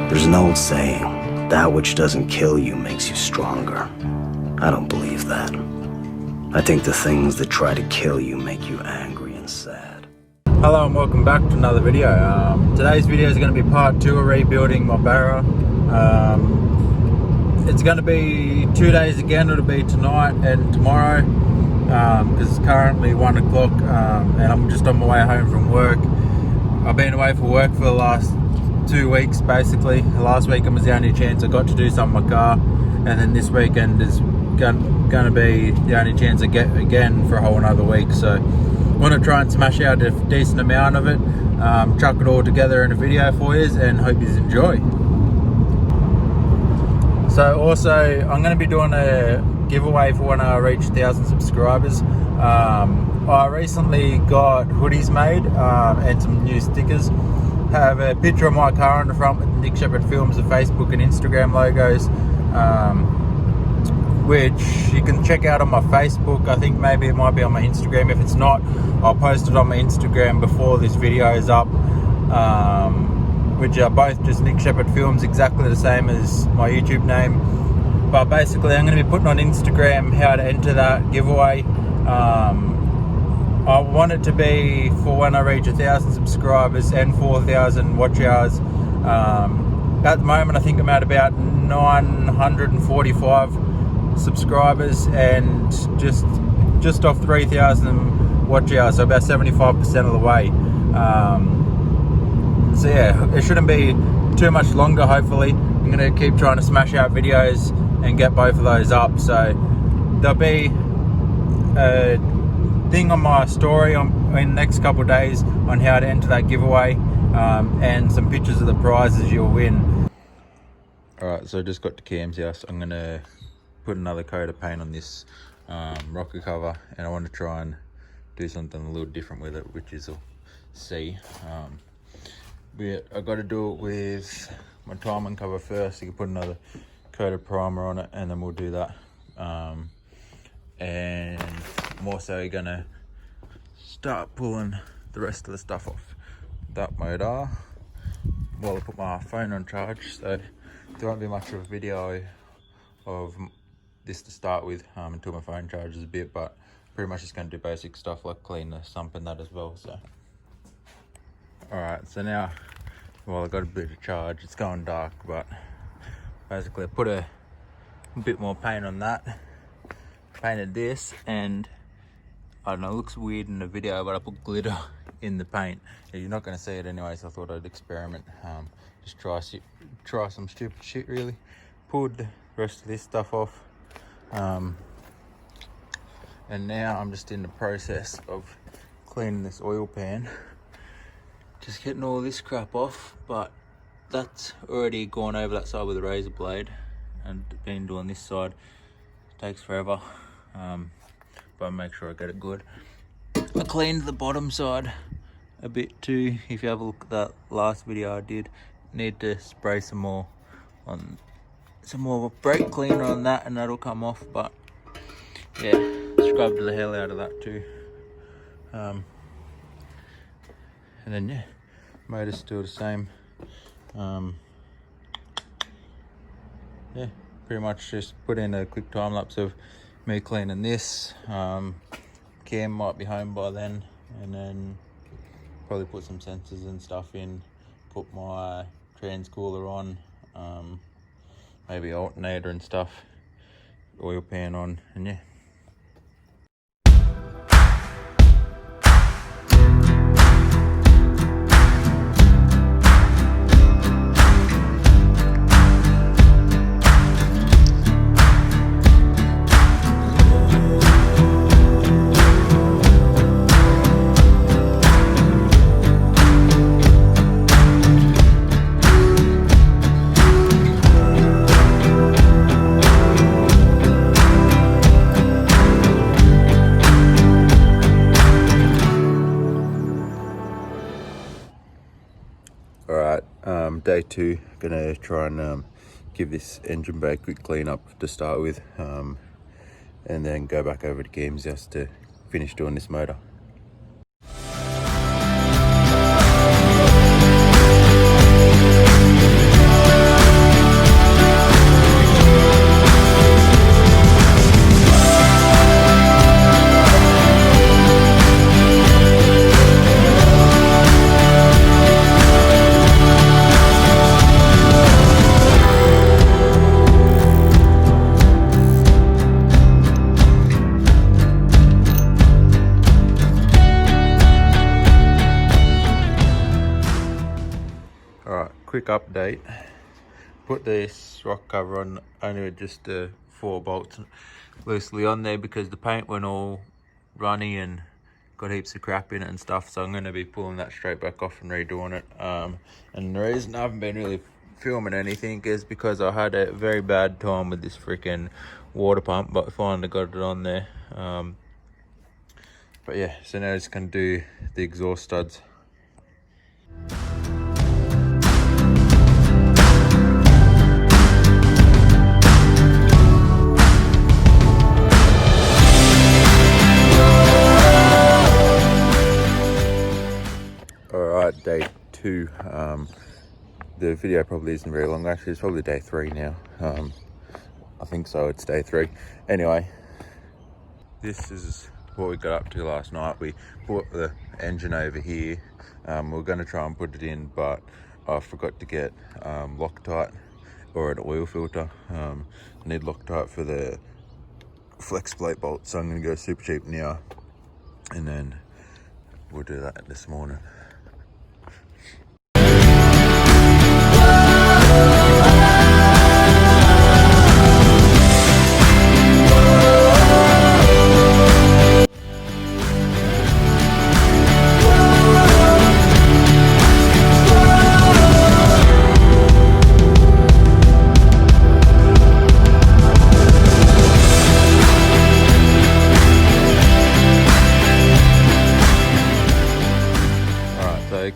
There's an old saying, that which doesn't kill you makes you stronger. I don't believe that. I think the things that try to kill you make you angry and sad. Hello and welcome back to another video. Today's video is going to be part 2 of rebuilding my Barra. It's going to be 2 days again. It'll be tonight and tomorrow because it's currently 1 o'clock and I'm just on my way home from work. I've been away for work for the last 2 weeks basically. Last weekend was the only chance I got to do something with my car, and then this weekend is going to be the only chance I get again for a whole another week. So I want to try and smash out a decent amount of it, chuck it all together in a video for you and hope you enjoy. So also I'm going to be doing a giveaway for when I reach 1,000 subscribers. I recently got hoodies made and some new stickers. Have a picture of my car on the front with Nick Shepherd Films, the Facebook and Instagram logos, which you can check out on my Facebook. I think maybe it might be on my Instagram. If it's not, I'll post it on my Instagram before this video is up, which are both just Nick Shepherd Films, exactly the same as my YouTube name. But basically I'm going to be putting on Instagram how to enter that giveaway. I want it to be for when I reach 1,000 subscribers and 4,000 watch hours. At the moment I think I'm at about 945 subscribers and just off 3,000 watch hours, so about 75% of the way. So yeah, it shouldn't be too much longer. Hopefully I'm going to keep trying to smash out videos and get both of those up. So there'll be a thing on my story in the next couple of days on how to enter that giveaway, and some pictures of the prizes you'll win. Alright, so I just got to Cam's house. I'm going to put another coat of paint on this rocker cover, and I want to try and do something a little different with it, which is, you'll see. I got to do it with my timing cover first. You can put another coat of primer on it, and then we'll do that. And I'm also gonna start pulling the rest of the stuff off that motor while I put my phone on charge. So there won't be much of a video of this to start with until my phone charges a bit, but pretty much just going to do basic stuff like clean the sump and that as well. So alright, so now, well, I got a bit of charge. It's going dark, but basically I put a bit more paint on that. Painted this, and I don't know, it looks weird in the video, but I put glitter in the paint. You're not going to see it anyway, so I thought I'd experiment. Just try some stupid shit really. Pulled the rest of this stuff off, and now I'm just in the process of cleaning this oil pan, just getting all this crap off. But that's already gone over that side with a razor blade, and been doing this side. Takes forever, but make sure I get it good. I cleaned the bottom side a bit too. If you have a look at that last video I did, need to spray some more brake cleaner on that, and that'll come off. But yeah, scrubbed the hell out of that too. And then yeah, motor's still the same. Yeah, pretty much just put in a quick time lapse of me cleaning this. Cam might be home by then, and then probably put some sensors and stuff in, put my trans cooler on, maybe alternator and stuff, oil pan on, and yeah. Day 2, gonna try and give this engine bay a quick clean up to start with, and then go back over to Cam's house to finish doing this motor. quick update. Put this rock cover on only with just the 4 bolts loosely on there because the paint went all runny and got heaps of crap in it and stuff, so I'm going to be pulling that straight back off and redoing it. And the reason I haven't been really filming anything is because I had a very bad time with this freaking water pump, but I finally got it on there. But yeah, so now I'm just going to do the exhaust studs. Alright, day 2. The video probably isn't very long, actually it's probably day 3 now. I think so, it's day 3. Anyway, this is what we got up to last night. We put the engine over here. We're going to try and put it in, but I forgot to get Loctite or an oil filter. I need Loctite for the flex plate bolt, so I'm going to go super cheap now, and then we'll do that this morning.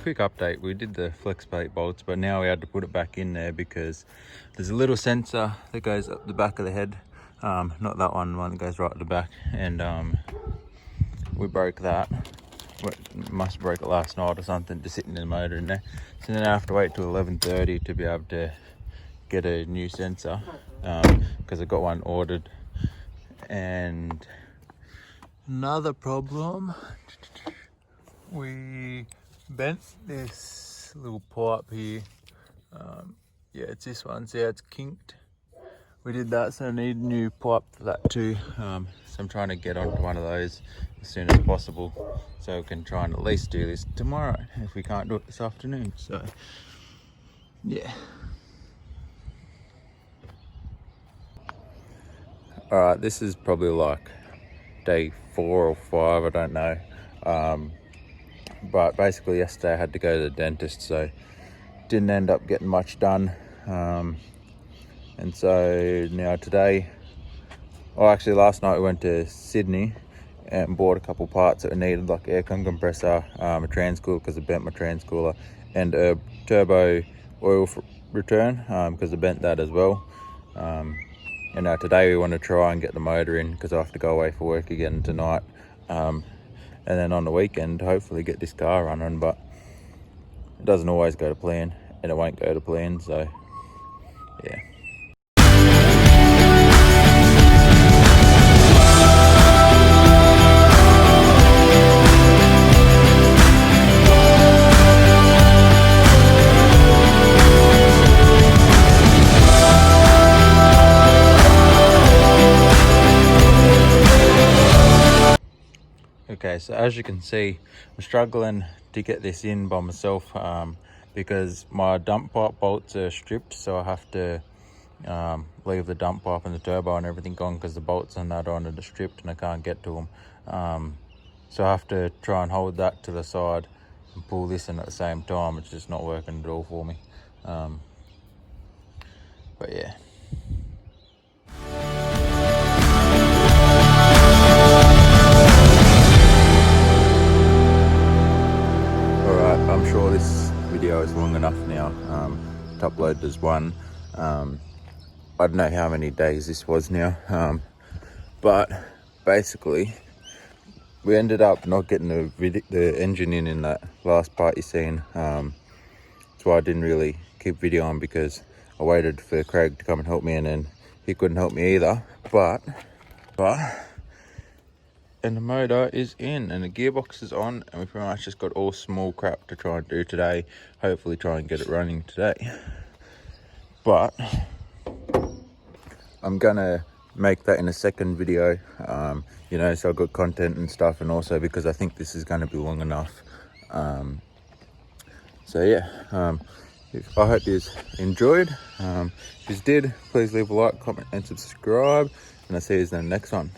Quick update, we did the flex plate bolts, but now we had to put it back in there because there's a little sensor that goes up the back of the head, not that one that goes right at the back, and we broke that. Must have broke it last night or something, just sitting in the motor in there, so then I have to wait till 11:30 to be able to get a new sensor, because I got one ordered. And another problem, we bent this little pipe here. Yeah, it's this one. See how it's kinked? We did that, so I need a new pipe for that too. So I'm trying to get onto one of those as soon as possible, so we can try and at least do this tomorrow if we can't do it this afternoon. So yeah. All right, this is probably like day 4 or 5, I don't know. But basically yesterday I had to go to the dentist, so didn't end up getting much done. And so now today, actually last night we went to Sydney and bought a couple parts that we needed, like aircon compressor, a transcooler because I bent my transcooler, and a turbo oil return because I bent that as well. And now today we want to try and get the motor in because I have to go away for work again tonight. And then on the weekend, hopefully get this car running, but it doesn't always go to plan, and it won't go to plan, so yeah. Okay, so as you can see, I'm struggling to get this in by myself because my dump pipe bolts are stripped, so I have to leave the dump pipe and the turbo and everything on because the bolts and that on are stripped and I can't get to them. So I have to try and hold that to the side and pull this in at the same time. It's just not working at all for me. But yeah. I'm sure this video is long enough now to upload as one. I don't know how many days this was now, but basically we ended up not getting the engine in that last part you seen. That's why I didn't really keep video on, because I waited for Craig to come and help me, and then he couldn't help me either. And the motor is in and the gearbox is on, and we pretty much just got all small crap to try and do today. Hopefully try and get it running today. But I'm gonna make that in a second video, you know, so I've got content and stuff, and also because I think this is gonna be long enough. So yeah, I hope you enjoyed. If you did, please leave a like, comment and subscribe, and I'll see you in the next one.